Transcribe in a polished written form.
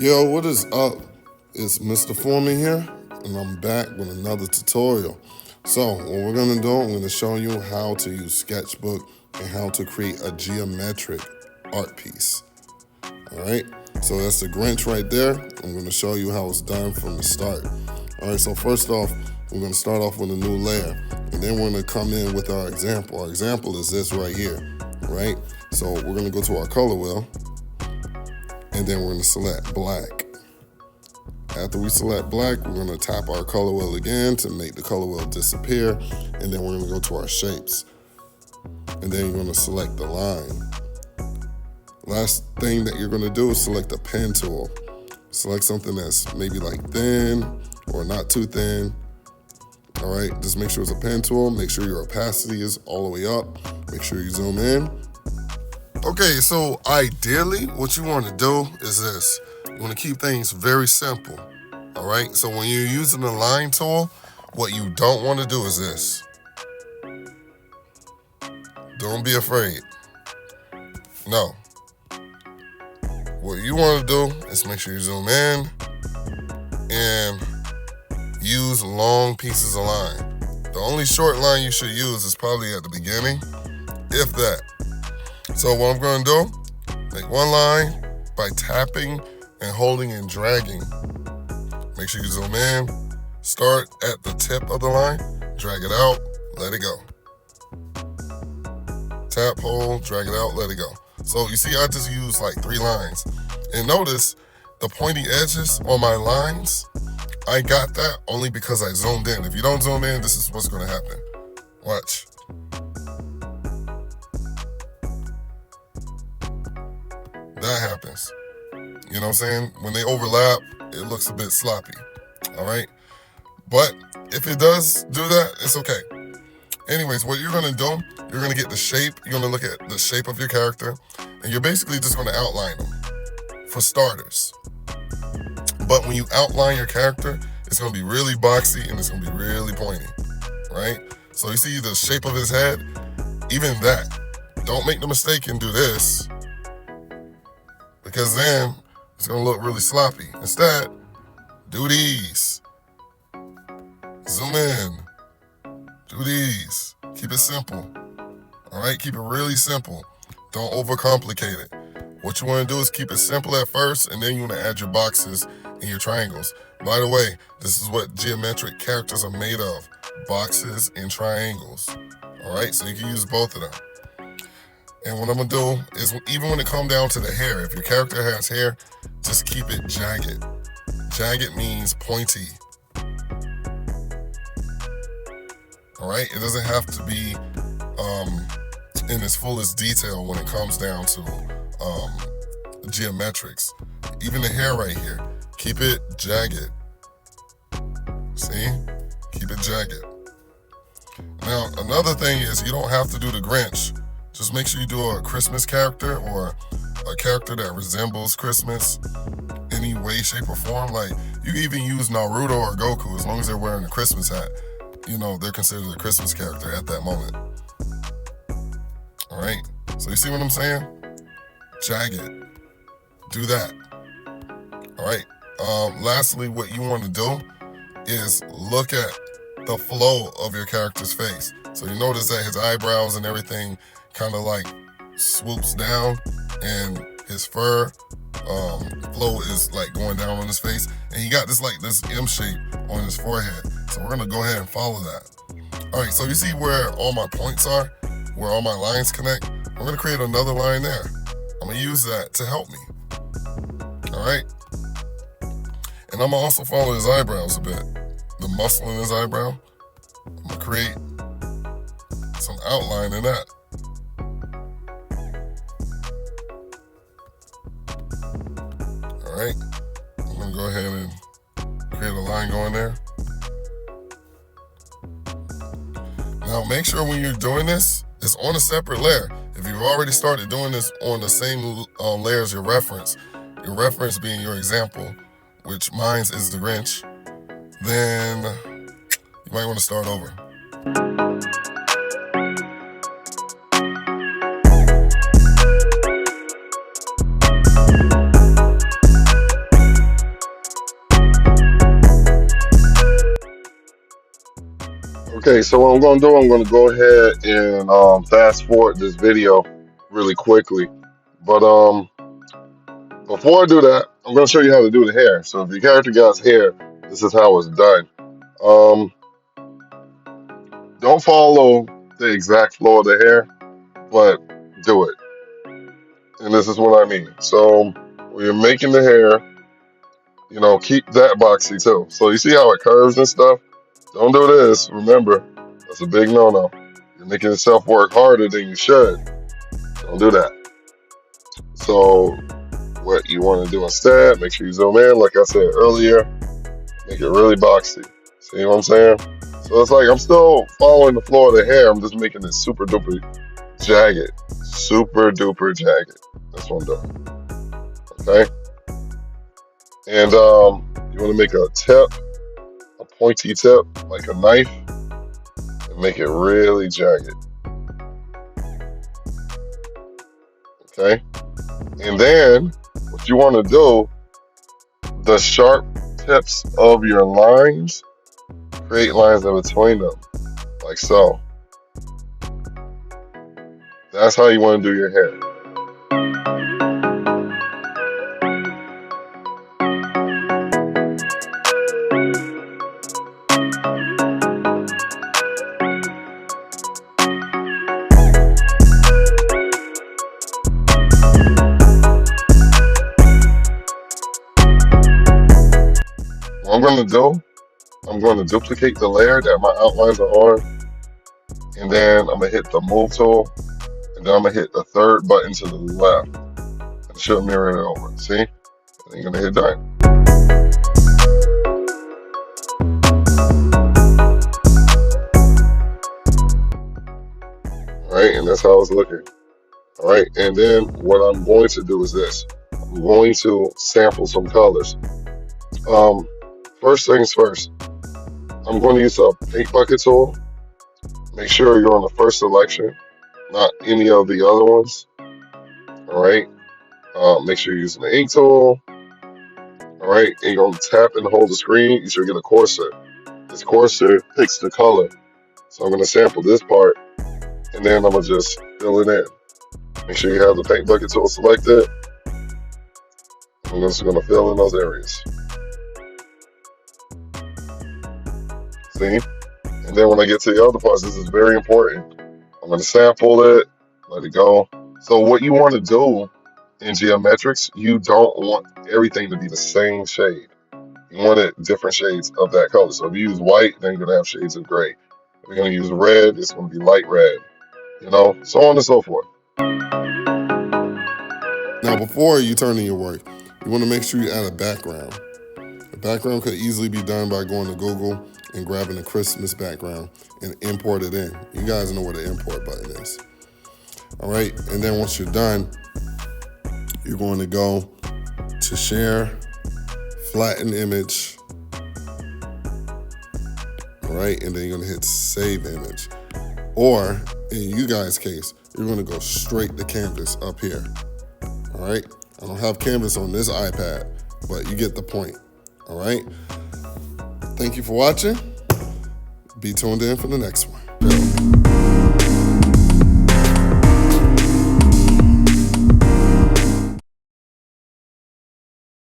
Yo, what is up? It's Mr. Foreman here, and I'm back with another tutorial. So, what we're gonna do, I'm gonna show you how to use Sketchbook and how to create a geometric art piece. All right, so that's the Grinch right there. I'm gonna show you how it's done from the start. All right, so first off, we're gonna start off with a new layer, and then we're gonna come in with our example. Our example is this right here, right? So we're gonna go to our color wheel, and then we're gonna select black. After we select black, we're gonna tap our color wheel again to make the color wheel disappear, and then we're gonna go to our shapes. And then you're gonna select the line. Last thing that you're gonna do is select the pen tool. Select something that's maybe like thin or not too thin. All right, just make sure it's a pen tool. Make sure your opacity is all the way up. Make sure you zoom in. Okay, so ideally, what you want to do is this. You want to keep things very simple, all right? So when you're using the line tool, what you don't want to do is this. Don't be afraid. No. What you want to do is make sure you zoom in and use long pieces of line. The only short line you should use is probably at the beginning, if that. So what I'm gonna do, make one line by tapping and holding and dragging. Make sure you zoom in, start at the tip of the line, drag it out, let it go. Tap, hold, drag it out, let it go. So you see, I just used like 3 lines. And notice the pointy edges on my lines, I got that only because I zoomed in. If you don't zoom in, this is what's gonna happen. Watch. That happens. You know what I'm saying? When they overlap, it looks a bit sloppy. All right? But if it does do that, it's okay. Anyways, what you're gonna do, you're gonna get the shape. You're gonna look at the shape of your character, and you're basically just gonna outline them for starters. But when you outline your character, it's gonna be really boxy and it's gonna be really pointy, right? So you see the shape of his head, even that. Don't make the mistake and do this, because then it's gonna look really sloppy. Instead, do these. Zoom in. Do these. Keep it simple. All right, keep it really simple. Don't overcomplicate it. What you wanna do is keep it simple at first, and then you wanna add your boxes and your triangles. By the way, this is what geometric characters are made of, boxes and triangles. All right, so you can use both of them. And what I'm gonna do is, even when it comes down to the hair, if your character has hair, just keep it jagged. Jagged means pointy. All right, it doesn't have to be in its fullest detail when it comes down to geometrics. Even the hair right here, keep it jagged. See? Keep it jagged. Now, another thing is, you don't have to do the Grinch. Just make sure you do a Christmas character or a character that resembles Christmas any way, shape, or form. Like, you even use Naruto or Goku, as long as they're wearing a Christmas hat. You know, they're considered a Christmas character at that moment. All right, so you see what I'm saying? Jagged. Do that. All right, lastly, what you want to do is look at the flow of your character's face. So you notice that his eyebrows and everything kind of like swoops down, and his fur flow is like going down on his face, and he got this M shape on his forehead. So we're gonna go ahead and follow that. All right, so you see where all my points are, where all my lines connect? I'm gonna create another line there. I'm gonna use that to help me. All right, and I'm gonna also follow his eyebrows a bit, the muscle in his eyebrow. I'm gonna create some outline in that. All right, I'm gonna go ahead and create a line going there. Now make sure when you're doing this, it's on a separate layer. If you've already started doing this on the same layer as your reference being your example, which mine is the Grinch, then you might want to start over. Okay, so what I'm going to do, I'm going to go ahead and fast forward this video really quickly. But before I do that, I'm going to show you how to do the hair. So if your character got hair, this is how it's done. Don't follow the exact flow of the hair, but do it. And this is what I mean. So when you're making the hair, you know, keep that boxy too. So you see how it curves and stuff? Don't do this. Remember, that's a big no-no. You're making yourself work harder than you should. Don't do that. So what you want to do instead, make sure you zoom in, like I said earlier, make it really boxy. See what I'm saying? So it's like I'm still following the flow of the hair, I'm just making it super duper jagged. Super duper jagged. That's what I'm doing. Okay? And you want to make a tip, a pointy tip, like a knife, and make it really jagged. Okay? And then what you want to do, the sharp tips of your lines, create lines in between them, like so. That's how you want to do your hair. What I'm going to do, I'm going to duplicate the layer that my outlines are on, and then I'm going to hit the move tool, and then I'm going to hit the third button to the left. It should mirror it over. See? And then you're going to hit done. Alright, and that's how it's looking. Alright, and then what I'm going to do is this. I'm going to sample some colors. First things first, I'm going to use a paint bucket tool. Make sure you're on the first selection, not any of the other ones. Alright, make sure you're using the ink tool. Alright, and you're going to tap and hold the screen. You should get a cursor. This cursor picks the color. So I'm going to sample this part, and then I'm going to just fill it in. Make sure you have the paint bucket tool selected. I'm just going to fill in those areas. See? And then when I get to the other parts, this is very important. I'm going to sample it, let it go. So what you want to do in geometrics, you don't want everything to be the same shade. You want it different shades of that color. So if you use white, then you're going to have shades of gray. If you're going to use red, it's going to be light red. You know, so on and so forth. Now, before you turn in your work, you want to make sure you add a background. The background could easily be done by going to Google and grabbing a Christmas background and import it in. You guys know where the import button is. All right, and then once you're done, you're going to go to share, flatten image, all right, and then you're going to hit save image. Or in you guys' case, you're going to go straight to Canvas up here. All right, I don't have Canvas on this iPad, but you get the point. All right, thank you for watching. Be tuned in for the next one.